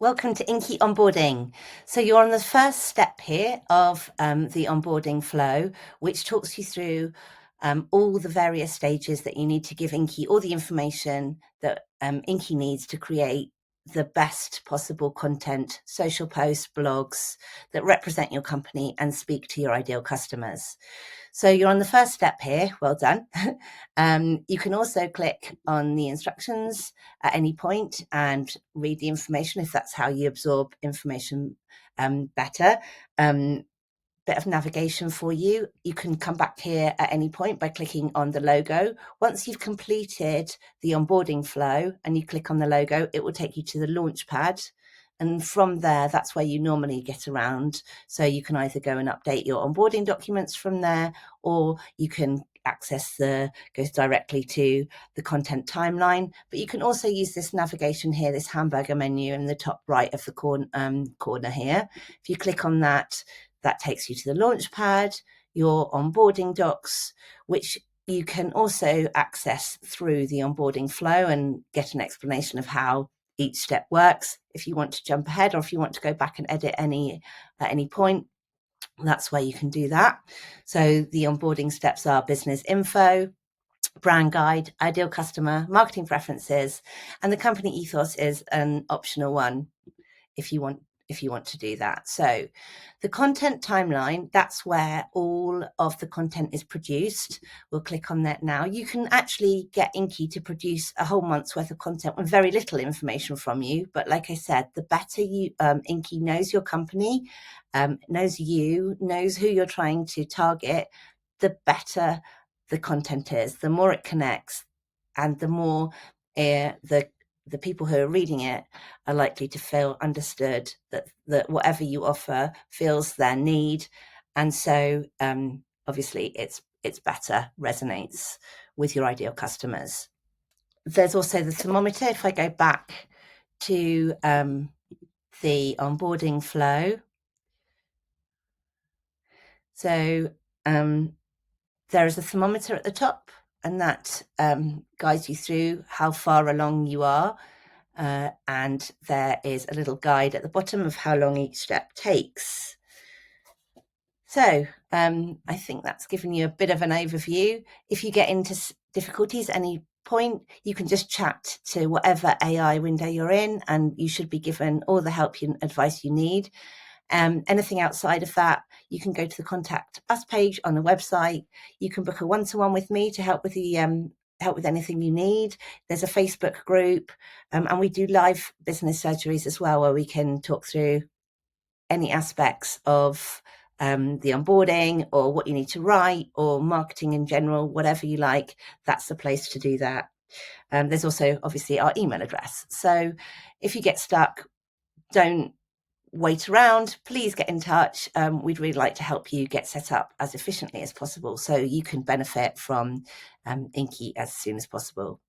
Welcome to Inkie Onboarding. So you're on the first step here of the onboarding flow, which talks you through all the various stages that you need to give Inkie all the information that Inkie needs to create the best possible content, social posts, blogs that represent your company and speak to your ideal customers. So you're on the first step here. Well done. You can also click on the instructions at any point and read the information if that's how you absorb information better. Bit of navigation for you. You can come back here at any point by clicking on the logo. Once you've completed the onboarding flow and you click on the logo, it will take you to the Launchpad. And from there, that's where you normally get around. So you can either go and update your onboarding documents from there, or you can goes directly to the content timeline. But you can also use this navigation here, this hamburger menu in the top right of the corner here. If you click on that, that takes you to the Launchpad, your onboarding docs, which you can also access through the onboarding flow and get an explanation of how each step works. If you want to jump ahead or if you want to go back and edit at any point, that's where you can do that. So the onboarding steps are business info, brand guide, ideal customer, marketing preferences, and the company ethos is an optional one if you want to do that. So the content timeline, that's where all of the content is produced. We'll click on that now. You can actually get Inkie to produce a whole month's worth of content with very little information from you. But like I said, the better Inkie knows your company, knows you, knows who you're trying to target, the better the content is, the more it connects, and the more the people who are reading it are likely to feel understood, that whatever you offer feels their need. And so obviously it's better, resonates with your ideal customers. There's also the thermometer. If I go back to the onboarding flow, so there is a thermometer at the top, and that guides you through how far along you are. And there is a little guide at the bottom of how long each step takes. So I think that's given you a bit of an overview. If you get into difficulties at any point, you can just chat to whatever AI window you're in, and you should be given all the help and advice you need. Anything outside of that, you can go to the Contact Us page on the website. You can book a one-to-one with me to help with the help with anything you need. There's a Facebook group, and we do live business surgeries as well, where we can talk through any aspects of the onboarding or what you need to write or marketing in general, whatever you like. That's the place to do that. There's also obviously our email address. So if you get stuck, don't wait around, please get in touch. We'd really like to help you get set up as efficiently as possible so you can benefit from Inkie as soon as possible.